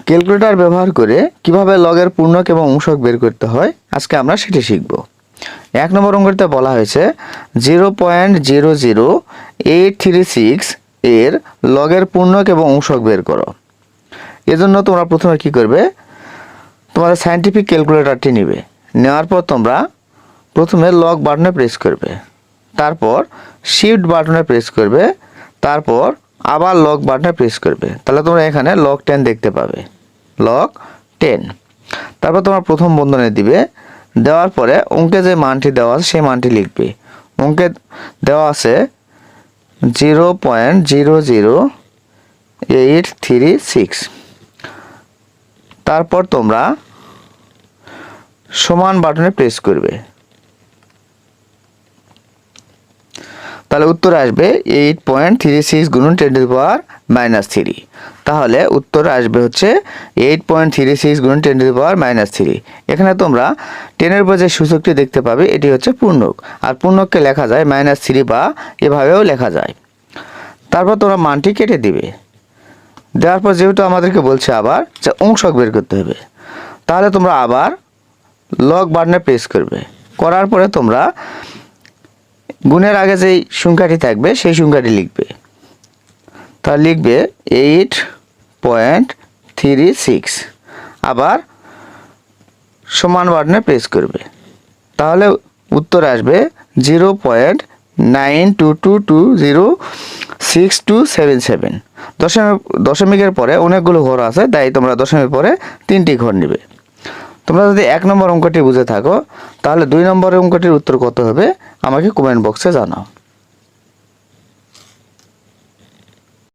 Calculator ব্যবহার করে কিভাবে লগের পূর্ণক এবং অংশক বের করতে হয় আজকে আমরা সেটি শিখব। 1 নম্বর অঙ্কটিতে বলা হয়েছে 0.00836 এর লগের পূর্ণক এবং অংশক বের করো। এজন্য তোমরা প্রথমে কি করবে, তোমাদের সায়েন্টিফিক ক্যালকুলেটরটি নেবে, নেওয়ার পর তোমরা প্রথমে লগ বাটনে প্রেস করবে, তারপর শিফট বাটনে প্রেস করবে, তারপর আবার লগ বাটনে প্রেস করবে। তাহলে তোমরা এখানে লগ 10 দেখতে পাবে, লগ 10। তারপর তোমরা প্রথম বন্ধনী দিবে, দেওয়ার পরে অঙ্কে যে মানটি দেওয়া আছে সেই মানটি লিখবে। অঙ্কে দেওয়া আছে 0.00836। তারপর তোমরা সমান বাটনে প্রেস করবে, তাহলে উত্তর আসবে 8.36 গুণন 10⁻³ তাহলে উত্তর আসবে হচ্ছে 8.36 গুণন 10⁻³ এখানে তোমরা 10 এর উপর যে সূচকটি দেখতে পাবে এটি হচ্ছে পূর্ণক, আর পূর্ণককে লেখা যায় -3 বা এভাবেও লেখা যায়। তারপর তোমরা মানটি কেটে দিবে, দেওয়ার পর যেহেতু আমাদেরকে বলছে আবার যে অংশক বের করতে হবে, তাহলে তোমরা আবার লগ বাটনে প্রেস করবে, করার পরে তোমরা গুণের আগে যেই সংখ্যাটি থাকবে সেই সংখ্যাটি লিখবে। তাহলে লিখবে 8.36, আবার সমান বাটনে প্রেস করবে, তাহলে উত্তর আসবে 0.92220677। দশমিকের পরে অনেকগুলো ঘর আছে, তাই তোমরা দশমিকের পরে 3টি ঘর নেবে। তোমরা যদি 1 নম্বর অঙ্কটি বুঝে থাকো তাহলে 2 নম্বর অঙ্কটির উত্তর কত হবে আমাকে কমেন্ট বক্সে জানাও।